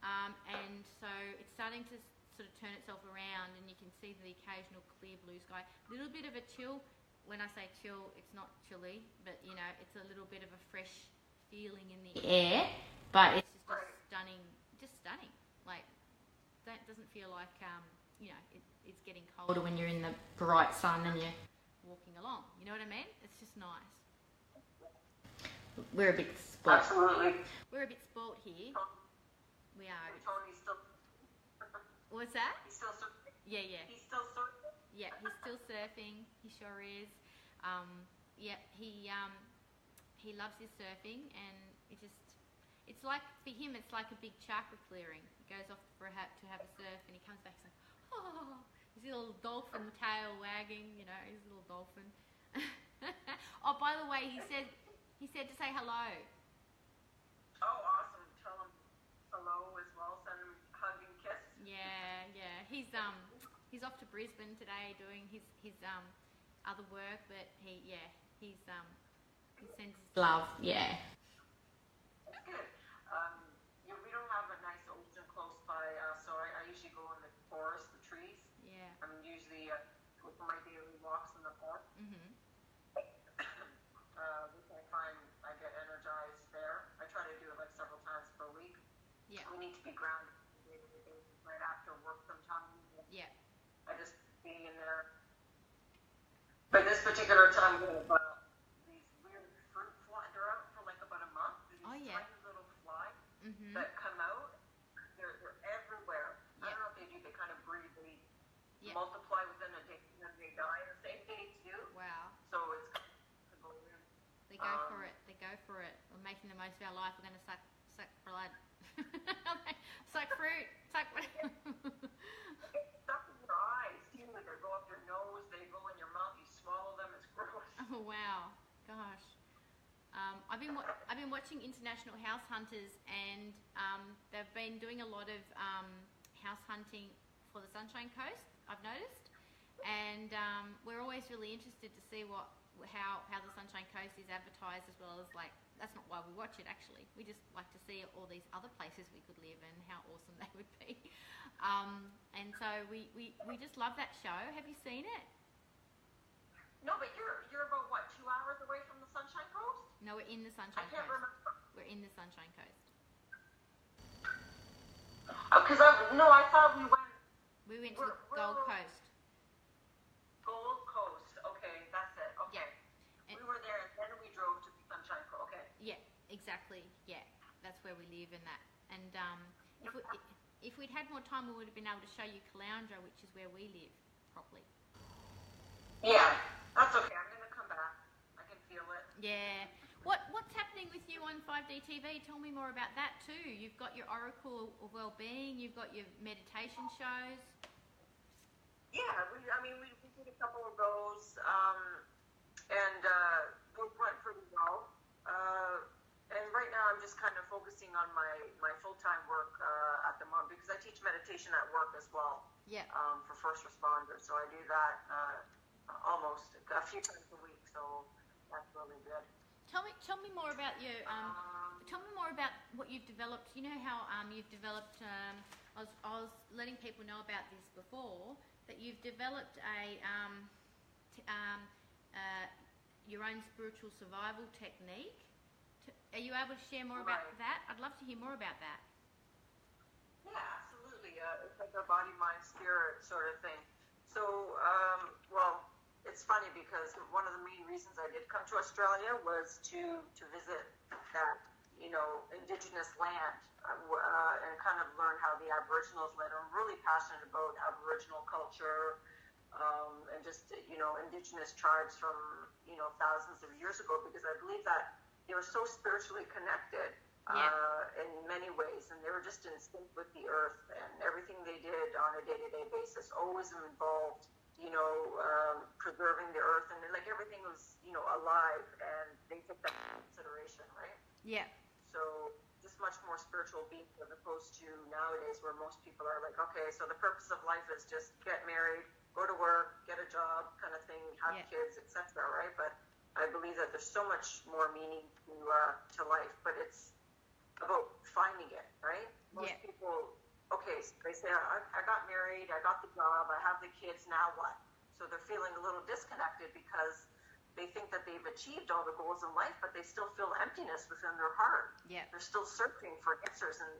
And so it's starting to sort of turn itself around, and you can see the occasional clear blue sky. A little bit of a chill. When I say chill, it's not chilly, but it's a little bit of a fresh feeling in the air. But it's just stunning. Like, that doesn't feel like it's getting colder when you're in the bright sun and you're walking along. You know what I mean? It's just nice. We're a bit spoilt. Absolutely. We're a bit spoilt here. We are. Tony's still. What's that? He's still surfing. Yeah. He's still surfing. Yeah, he's still surfing. He sure is. He loves his surfing, and it's like, for him, it's like a big chakra clearing. He goes off to have a surf, and he comes back, he's like, oh, his little dolphin tail wagging, his little dolphin. Oh, by the way, he said to say hello. Oh, awesome. Tell him hello as well. Send him a hug and kiss. Yeah. He's off to Brisbane today doing his other work, but he sends his love. Yeah. That's good. We don't have a nice ocean close by, so I usually go in the forest, the trees. Yeah. I'm usually go for my daily walks in the park. Mm-hmm. Which I find I get energized there. I try to do it like several times per week. Yeah. We need to be grounded right after work sometimes. Yeah. I just being in there. But this particular time, we have these weird fruit flies. They're out for like about a month. These tiny little flies that come out. They're everywhere. I don't know what they do. They kind of breed. They multiply within a day, and then they die the same day too. Wow. So it's to go in. They go for it. They go for it. We're making the most of our life. We're going to suck blood. Suck fruit. Suck. Stuck in your eyes too. They go up your nose. They go in your mouth. You swallow them. It's gross. Oh wow, gosh. I've been watching International House Hunters, and they've been doing a lot of house hunting for the Sunshine Coast, I've noticed, and we're always really interested to see how the Sunshine Coast is advertised, as well as, like, that's not why we watch it actually. We just like to see all these other places we could live and how awesome they would be. And so we just love that show. Have you seen it? No, but you're about what, 2 hours away from the Sunshine Coast? No, we're in the Sunshine Coast. I can't remember. We're in the Sunshine Coast. Because I thought we went. We went to the Gold Coast. Gold Coast. Okay, that's it. Okay. Yeah. We were there, and then we drove to the Sunshine Coast. Okay. Yeah, exactly. Yeah, that's where we live, and that. And if we'd had more time, we would have been able to show you Caloundra, which is where we live properly. Yeah, that's okay. I'm going to come back. I can feel it. Yeah. What's happening with you on 5D TV? Tell me more about that too. You've got your Oracle of Wellbeing. You've got your meditation shows. Yeah, we did a couple of those, and those went pretty well. And right now I'm just kind of focusing on my full-time work at the moment, because I teach meditation at work as well. Yeah. For first responders, so I do that almost a few times a week. So that's really good. Tell me more about your. Tell me more about what you've developed. You know how you've developed. I was letting people know about this before, that you've developed your own spiritual survival technique. Are you able to share more about that? I'd love to hear more about that. Yeah, absolutely. It's like a body, mind, spirit sort of thing. So, well, it's funny because one of the main reasons I did come to Australia was to visit that, Indigenous land and kind of learn how the Aboriginals live. I'm really passionate about Aboriginal culture and just, Indigenous tribes from, thousands of years ago, because I believe that they were so spiritually connected in many ways, and they were just in sync with the earth, and everything they did on a day-to-day basis always involved, preserving the earth, and like everything was, alive, and they took that into consideration, right? Yeah. So just much more spiritual beings, as opposed to nowadays where most people are like, okay, so the purpose of life is just get married, go to work, get a job, kind of thing, have kids, etc., right? But I believe that there's so much more meaning to life, but it's about finding it, right? Most people, okay, so they say, I got married, I got the job, I have the kids, now what? So they're feeling a little disconnected because they think that they've achieved all the goals in life, but they still feel emptiness within their heart. Yeah. They're still searching for answers, and,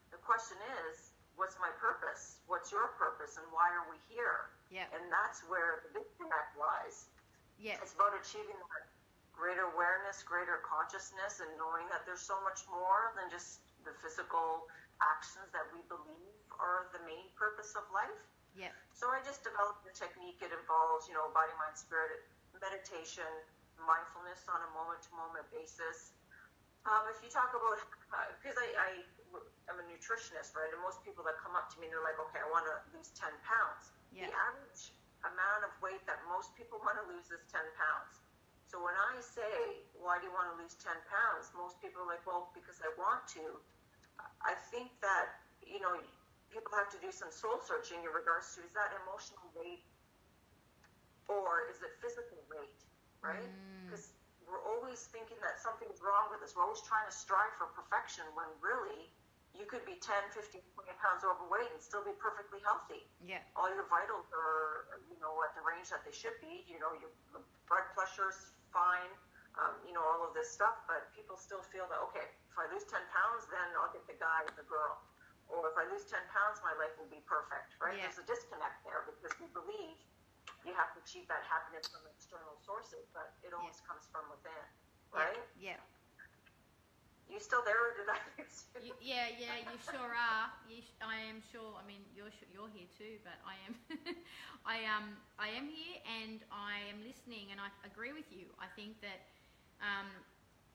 the question is, what's my purpose? What's your purpose, and why are we here? Yeah. And that's where the disconnect lies. Yeah. It's about achieving that greater awareness, greater consciousness, and knowing that there's so much more than just the physical actions that we believe are the main purpose of life. Yeah. So I just developed the technique. It involves, body, mind, spirit, meditation, mindfulness on a moment-to-moment basis. If you talk about, because I'm a nutritionist, right, and most people that come up to me, they're like, okay, I want to lose 10 pounds. Yeah. The average amount of weight that most people want to lose is 10 pounds. So when I say, why do you want to lose 10 pounds? Most people are like, well, because I want to. I think that, people have to do some soul searching in regards to, is that emotional weight or is it physical weight, right? Because we're always thinking that something's wrong with us. We're always trying to strive for perfection when really you could be 10, 15, 20 pounds overweight and still be perfectly healthy. Yeah. All your vitals are, at the range that they should be. Your blood pressure's fine, all of this stuff. But people still feel that, okay, if I lose 10 pounds, then I'll get the guy or the girl. Or if I lose 10 pounds, my life will be perfect, right? Yeah. There's a disconnect there because we believe you have to achieve that happiness from external sources, but it always comes from within, right? Yeah. You still there, or did I lose you? Yeah, you sure are. I am sure. I mean, you're here too, but I am. I am here, and I am listening, and I agree with you. I think that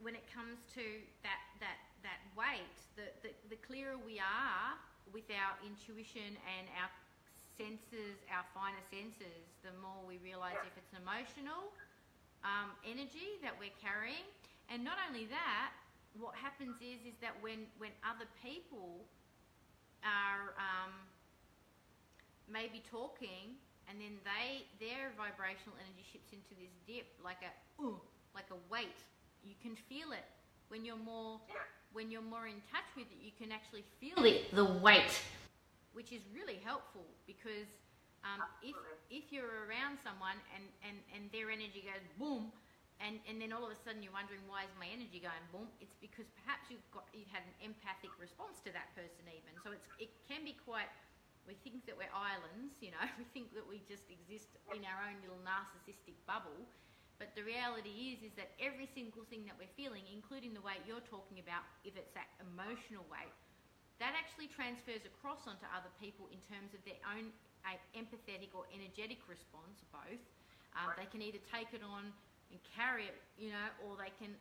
when it comes to that weight, the clearer we are with our intuition and our senses, our finer senses, the more we realise if it's an emotional energy that we're carrying. And not only that, what happens is that when other people are maybe talking, and then their vibrational energy shifts into this dip, like a weight. You can feel it when you're more in touch with it. You can actually feel the weight, which is really helpful because if you're around someone and their energy goes boom, and then all of a sudden you're wondering, why is my energy going boom? It's because perhaps you've had an empathic response to that person even. So it can be quite, we think that we're islands, we think that we just exist in our own little narcissistic bubble. But the reality is that every single thing that we're feeling, including the weight you're talking about, if it's that emotional weight, that actually transfers across onto other people in terms of their own empathetic or energetic response, both. They can either take it on and carry it, or they can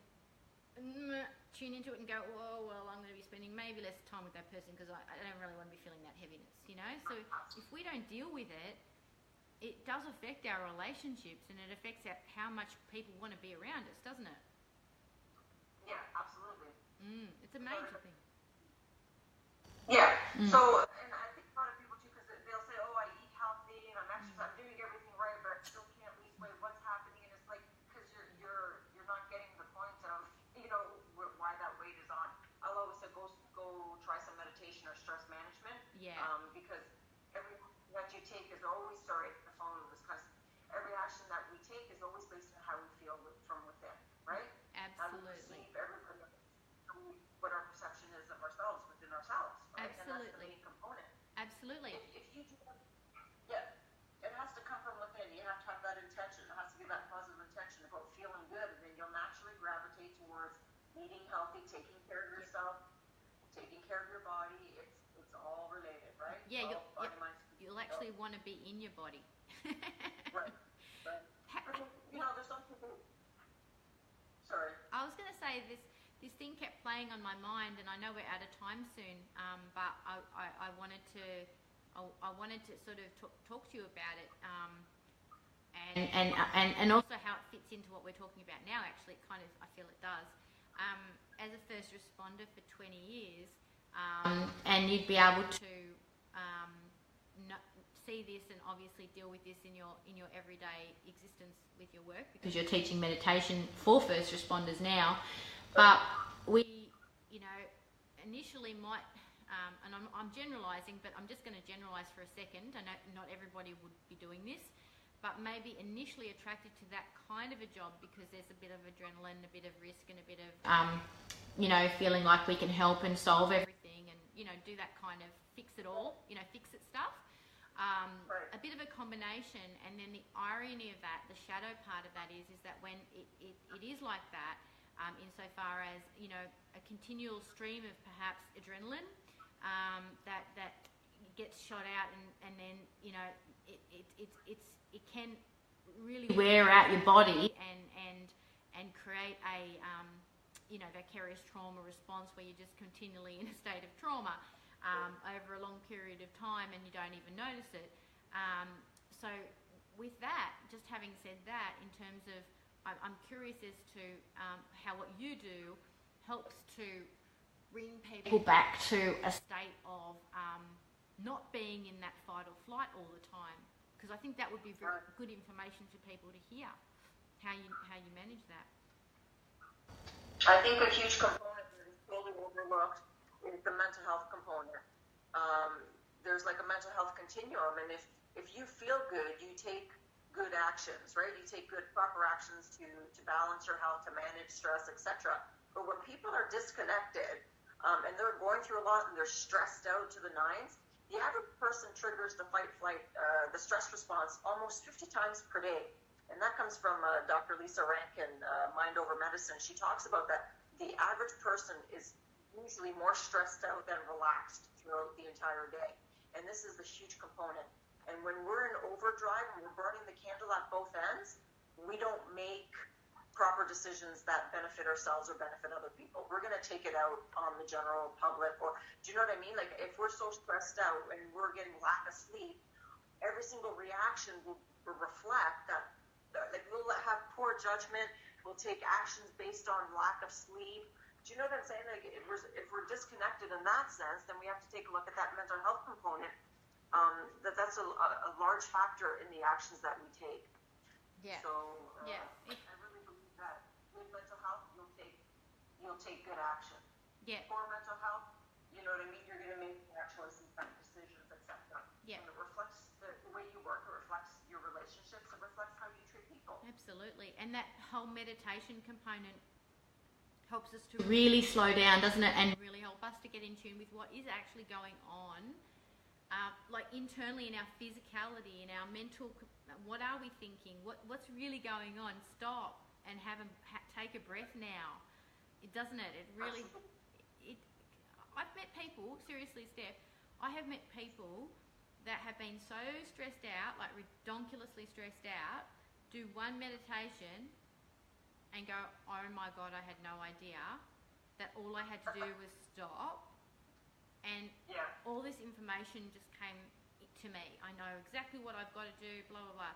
tune into it and go, oh, well, I'm going to be spending maybe less time with that person because I don't really want to be feeling that heaviness, So if we don't deal with it, it does affect our relationships, and it affects how much people want to be around us, doesn't it? Yeah, absolutely. It's a major thing. Yeah. So, and I think a lot of people too, because they'll say, "Oh, I eat healthy and I'm exercising, I'm doing everything right, but I still can't lose weight. What's happening?" And it's like because you're not getting the point of why that weight is on. I'll always say go try some meditation or stress management. Yeah. Because every what you take is always the phone was because every action that we take is always based on how we feel from within, right? Absolutely. How we perceive what our perception is of ourselves within ourselves. Right? Absolutely. And that's the main component. Absolutely. If you do that, it has to come from within. You have to have that intention. It has to be that positive intention about feeling good, and then you'll naturally gravitate towards eating healthy, taking care of yourself, taking care of your body. It's all related, right? Yeah, you'll actually want to be in your body. Right. There's some people. Sorry. I was going to say this thing kept playing on my mind, and I know we're out of time soon, but I wanted to sort of talk to you about it, and also how it fits into what we're talking about now. Actually, I feel it does. As a first responder for 20 years, and you'd be able to see this and obviously deal with this in your everyday existence with your work, because you're teaching meditation for first responders now. But we, initially might, and I'm generalising, but I'm just going to generalise for a second. I know not everybody would be doing this, but maybe initially attracted to that kind of a job because there's a bit of adrenaline, a bit of risk, and a bit of, feeling like we can help and solve everything and, do that kind of fix it stuff. A bit of a combination, and then the irony of that, the shadow part of that is that when it is like that, insofar as a continual stream of perhaps adrenaline that gets shot out, and then it can really wear out your body and create a vicarious trauma response where you're just continually in a state of trauma over a long period of time, and you don't even notice it. So with that, just having said that, in terms of, I'm curious as to how what you do helps to bring people back to a state of not being in that fight or flight all the time, because I think that would be very good information for people to hear, how you manage that. I think a huge component that is totally overlooked is the mental health component. There's like a mental health continuum, and if you feel good, you take good actions, right? You take good, proper actions to balance your health, to manage stress, etc. But when people are disconnected and they're going through a lot and they're stressed out to the nines, the average person triggers the fight-flight, the stress response almost 50 times per day. And that comes from Dr. Lisa Rankin, Mind Over Medicine. She talks about that the average person is usually more stressed out than relaxed throughout the entire day. And this is the huge component. And when we're in overdrive and we're burning the candle at both ends, we don't make proper decisions that benefit ourselves or benefit other people. We're going to take it out on the general public, or do you know what I mean? Like if we're so stressed out and we're getting lack of sleep, every single reaction will reflect that. Like we'll have poor judgment, we'll take actions based on lack of sleep. Do you know what I'm saying? Like if we're disconnected in that sense, then we have to take a look at that mental health component. That's a large factor in the actions that we take. Yeah. So I really believe that with mental health, you'll take good action. Yeah. For mental health, you know what I mean? You're going to make bad choices, bad decisions, etc. Yeah. And it reflects the way you work. It reflects your relationships. It reflects how you treat people. Absolutely. And that whole meditation component helps us to really slow down, doesn't it? And really help us to get in tune with what is actually going on. Like internally in our physicality, in our mental, what are we thinking? What's really going on? Stop and take a breath now. It doesn't it? It really. I've met people, seriously, Steph. I have met people that have been so stressed out, like redonkulously stressed out, do one meditation and go, oh my God, I had no idea that all I had to do was stop, and all this information just came to me. I know exactly what I've got to do, blah, blah, blah.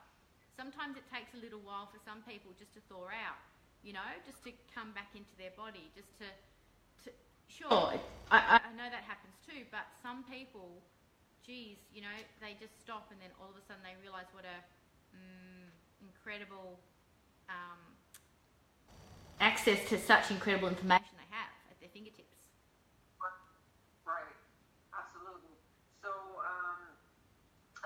Sometimes it takes a little while for some people just to thaw out, you know, just to come back into their body, just to sure, I know that happens too, but some people, geez, you know, they just stop and then all of a sudden they realise what a incredible access to such incredible information they have at their fingertips. Right, absolutely. So,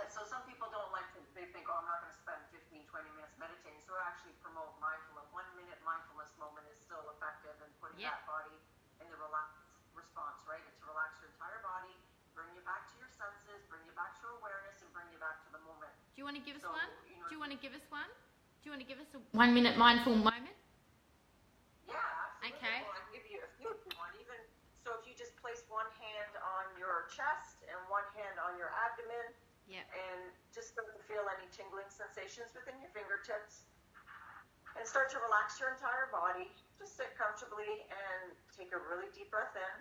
so some people don't like to, they think, oh, I'm not going to spend 15, 20 minutes meditating. So I actually promote mindfulness. 1 minute mindfulness moment is still effective in putting that body in the relaxed response, right? It's to relax your entire body, bring you back to your senses, bring you back to your awareness, and bring you back to the moment. Do you want to give us one? You know, do you want to give us one? Do you want to give us a 1 minute mindful moment? Yeah, absolutely. Okay. Well, I can give you a few if you want. Even so, if you just place one hand on your chest and one hand on your abdomen, and just start to feel any tingling sensations within your fingertips, and start to relax your entire body. Just sit comfortably and take a really deep breath in,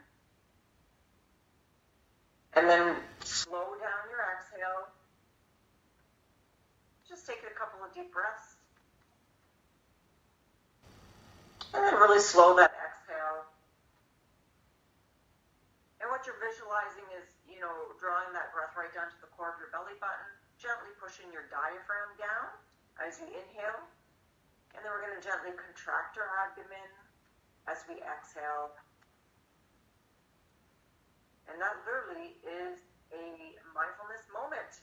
and then slow down your exhale. Just take a couple of deep breaths. And then really slow that exhale. And what you're visualizing is, you know, drawing that breath right down to the core of your belly button, gently pushing your diaphragm down as you inhale. And then we're going to gently contract our abdomen as we exhale. And that literally is a mindfulness moment.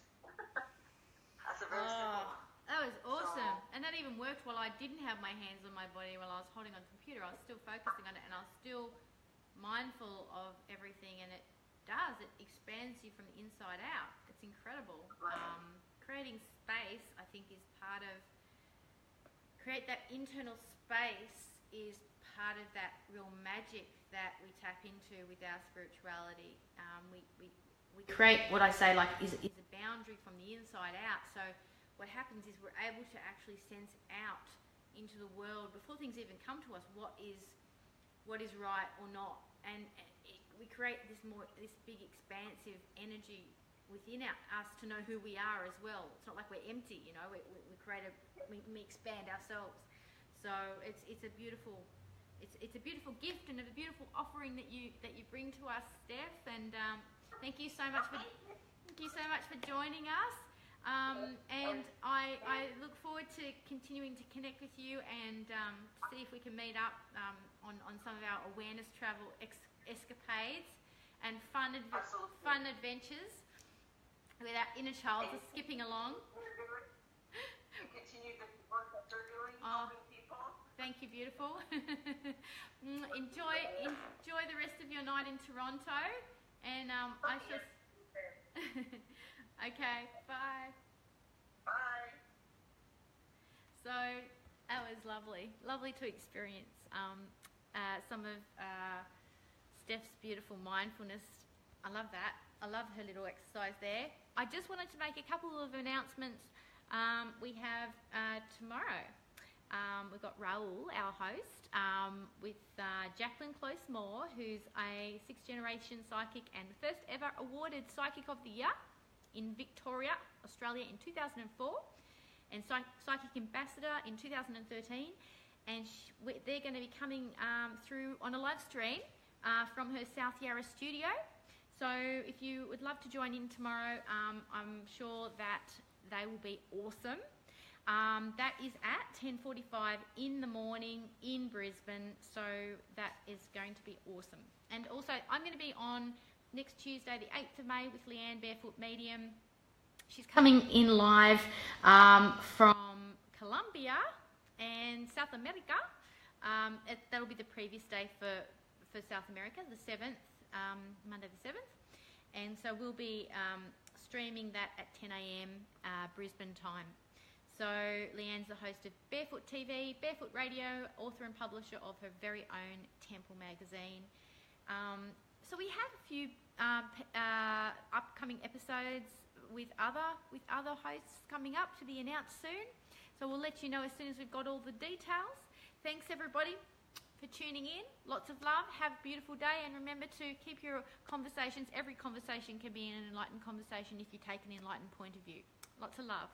That's a very simple one. That was awesome. And that even worked while I didn't have my hands on my body while I was holding on the computer. I was still focusing on it and I was still mindful of everything, and it does. It expands you from the inside out. It's incredible. Creating space, I think, is part of... Create that internal space is part of that real magic that we tap into with our spirituality. We create what I say like is a boundary from the inside out. So what happens is we're able to actually sense out into the world before things even come to us what is right or not, and we create this big expansive energy within us to know who we are as well. It's not like we're empty, you know. We expand ourselves. So it's a beautiful gift and a beautiful offering that you bring to us, Steph. And thank you so much for joining us. And I look forward to continuing to connect with you and see if we can meet up on some of our awareness travel escapades and fun adventures with our inner child just skipping along. And continue the work that they're doing, helping people. Thank you, beautiful. Enjoy the rest of your night in Toronto, and I shall. Okay, bye. Bye. So that was lovely to experience some of Steph's beautiful mindfulness. I love that. I love her little exercise there. I just wanted to make a couple of announcements. We have tomorrow. We've got Raoul, our host, with Jacqueline Close-Moore, who's a 6th generation psychic and the first ever awarded Psychic of the Year in Victoria, Australia in 2004, and Psychic Ambassador in 2013. And they're going to be coming through on a live stream from her South Yarra studio. So if you would love to join in tomorrow, I'm sure that they will be awesome. That is at 10:45 in the morning in Brisbane, so that is going to be awesome. And also, I'm going to be on next Tuesday, the 8th of May, with Leanne, Barefoot Medium. She's coming in live from Colombia and South America. That'll be the previous day for South America, the 7th, Monday the 7th. And so we'll be streaming that at 10 a.m. Brisbane time. So Leanne's the host of Barefoot TV, Barefoot Radio, author and publisher of her very own Temple magazine. So we have a few upcoming episodes. with other hosts coming up to be announced soon. So we'll let you know as soon as we've got all the details. Thanks everybody for tuning in. Lots of love. Have a beautiful day, and remember to keep your conversations. Every conversation can be an enlightened conversation if you take an enlightened point of view. Lots of love.